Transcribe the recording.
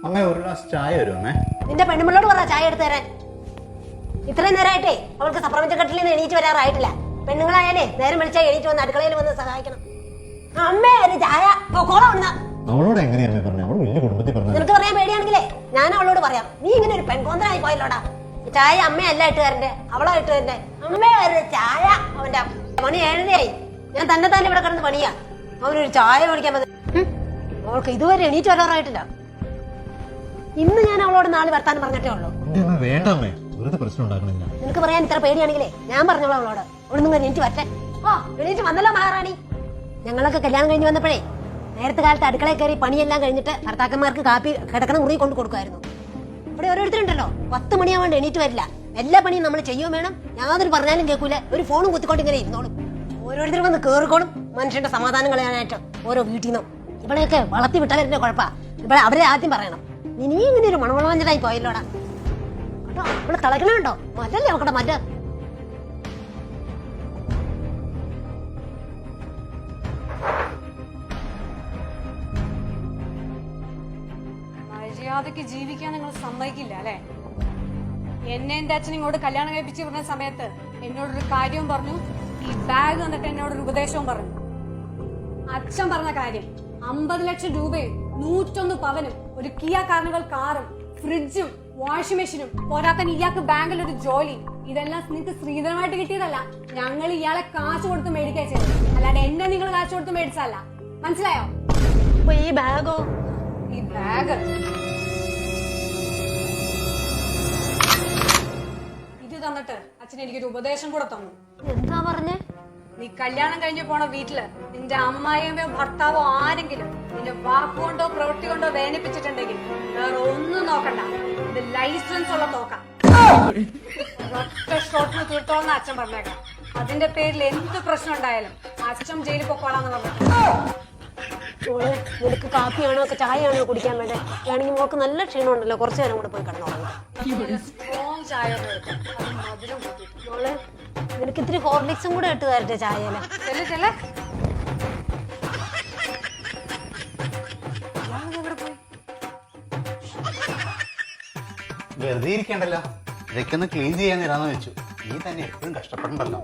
അമ്മ ഒരു ഗ്ലാസ് ചായ വരും അമ്മേ. നിന്റെ പെണ്ണുമ്പിള്ളോട് പറ ചായ എടുത്തു തരാൻ. ഇത്രയും നേരമായിട്ടേ അവൾക്ക് സപ്രപഞ്ചക്കട്ടിൽ നിന്ന് എണീറ്റ് വരാറായിട്ടില്ല. പെണ്ണുങ്ങളായാലേ നേരം വിളിച്ചാൽ എണീറ്റ് വന്ന് അടുക്കളയിൽ വന്ന് സഹായിക്കണം. അമ്മേ ഒരു ചായ അവളോട് എങ്ങനെയാ പറഞ്ഞത്? അവള് വലിയ കുടുംബത്തിൽ പറഞ്ഞു. നിനക്ക് പറയാൻ പേടിയാണെങ്കിലേ ഞാൻ അവളോട് പറയാം. നീ ഇങ്ങനെ ഒരു പെൺകോന്തനായി പോയല്ലോടാ. ചായ അമ്മയല്ല ഇട്ടുകാരന്റെ, അവളാ ഇട്ടുകാരന്റെ. അമ്മേ ഒരു ചായ. അവന്റെ മണി 7:30 ഞാൻ തന്നെ ഇവിടെ കിടന്ന് പണിയാ. അവനൊരു ചായ മേടിക്കാൻ വന്നത്. അവൾക്ക് ഇതുവരെ എണീറ്റ് വരാറായിട്ടില്ല. ഇന്ന് ഞാൻ അവളോട് നാളെ വർത്താനം പറഞ്ഞിട്ടേ ഉള്ളൂ. നിനക്ക് പറയാൻ ഇത്ര പേടിയാണെങ്കിലേ ഞാൻ പറഞ്ഞോളൂ അവളോട്. അവളൊന്നും എണീറ്റ് വരട്ടെ. ഓ എണീറ്റ് വന്നല്ലോ മഹാറാണി. ഞങ്ങളൊക്കെ കല്യാണം കഴിഞ്ഞ് വന്നപ്പോഴേ നേരത്തെ കാലത്ത് അടുക്കളയിൽ കയറി പണിയെല്ലാം കഴിഞ്ഞിട്ട് ഭർത്താക്കന്മാർക്ക് കാപ്പി കിടക്കണ മുറി കൊണ്ട് കൊടുക്കുമായിരുന്നു. ഇവിടെ ഓരോരുത്തരുണ്ടല്ലോ 10 മണിയാവാണ്ട് എണീറ്റ് വരില്ല. എല്ലാ പണിയും നമ്മൾ ചെയ്യുകയും വേണം. യാതൊരു പറഞ്ഞാലും കേൾക്കൂല. ഒരു ഫോണും കുത്തിക്കൊണ്ട് ഇങ്ങനെ ഇരുന്നോളും. ഓരോരുത്തരും വന്ന് കേറിക്കോളും മനുഷ്യന്റെ സമാധാനം കളയാനായിട്ട് ഓരോ വീട്ടിൽ നിന്നും. ഇവിടെയൊക്കെ വളർത്തി വിട്ടവരുടെ കുഴപ്പാ. ഇവിടെ അവരെ ആദ്യം പറയണം. നീ ഇങ്ങനെ ഒരു മണവളവഞ്ചനായി പോയല്ലോടാ കേട്ടോ. ഇവിടെ തിളക്കണുണ്ടോ? മറ്റല്ലേ നോക്കട്ടെ മറ്റ. മര്യാദക്ക് ജീവിക്കാൻ നിങ്ങൾ സമ്മതിക്കില്ല അല്ലെ? എന്നെ എന്റെ അച്ഛൻ ഇങ്ങോട്ട് കല്യാണം കഴിപ്പിച്ച് വരുന്ന സമയത്ത് എന്നോടൊരു കാര്യവും പറഞ്ഞു. ഈ ബാഗ് വന്നിട്ട് എന്നോടൊരു ഉപദേശവും പറഞ്ഞു. അച്ഛൻ പറഞ്ഞ കാര്യം 50 ലക്ഷം രൂപയും 101 പവനും ഒരു കിയ കാർണിവൽ കാറും ഫ്രിഡ്ജും വാഷിംഗ് മെഷീനും പോരാത്തന്നെ ഇയാൾക്ക് ബാങ്കിൽ ഒരു ജോലി. ഇതെല്ലാം നിങ്ങൾക്ക് സ്ത്രീധനമായിട്ട് കിട്ടിയതല്ല. ഞങ്ങൾ ഇയാളെ കാശ് കൊടുത്ത് മേടിക്കാൻ ചെയ്തു. അല്ലാണ്ട് എന്നെ നിങ്ങൾ കാശ് കൊടുത്ത് മേടിച്ചല്ല. മനസ്സിലായോ? ഈ ബാഗോ? ഈ ബാഗ് ഇത് തന്നിട്ട് അച്ഛൻ എനിക്കൊരു ഉപദേശം കൂടെ തന്നു. എന്താ പറഞ്ഞേ? നീ കല്യാണം കഴിഞ്ഞു പോണ വീട്ടില് നിന്റെ അമ്മായിയമ്മയോ ഭർത്താവോ ആരെങ്കിലും നിന്റെ വാക്കുകൊണ്ടോ പ്രവൃത്തി കൊണ്ടോ വേദനിപ്പിച്ചിട്ടുണ്ടെങ്കിൽ വേറെ ഒന്നും നോക്കണ്ട. ഇത് ലൈസൻസ് ഉള്ള നോക്കാം. ഒറ്റ ഷോട്ടിന് തീർത്തോളന്ന് അച്ഛൻ പറഞ്ഞേക്കാം. അതിന്റെ പേരിൽ എന്ത് പ്രശ്നം ഉണ്ടായാലും അച്ഛൻ ജയിലിൽ പൊക്കോളാന്ന് പറഞ്ഞു. നിനക്ക് കാപ്പിയാണോ ചായയാണോ കുടിക്കാൻ വേണ്ടേ? വേണമെങ്കിൽ മോൾക്ക് നല്ല ക്ഷീണം ഉണ്ടല്ലോ, കുറച്ചു നേരം കൂടെ പോയി കിടന്നോളാം. സ്ട്രോങ് ചായ മധുരം കൂട്ടി. മോളെ നിനക്ക് ഇത്തിരി ഹോർലിക്സും കൂടെ ഇട്ട് തരട്ടെ ചായയില്? വെറുതെ ഇരിക്കണ്ടല്ലോ, ഇതൊക്കെ ഒന്ന് ക്ലീൻ ചെയ്യാൻ തരാന്ന് വെച്ചു. നീ തന്നെ എപ്പോഴും കഷ്ടപ്പെടണ്ടല്ലോ.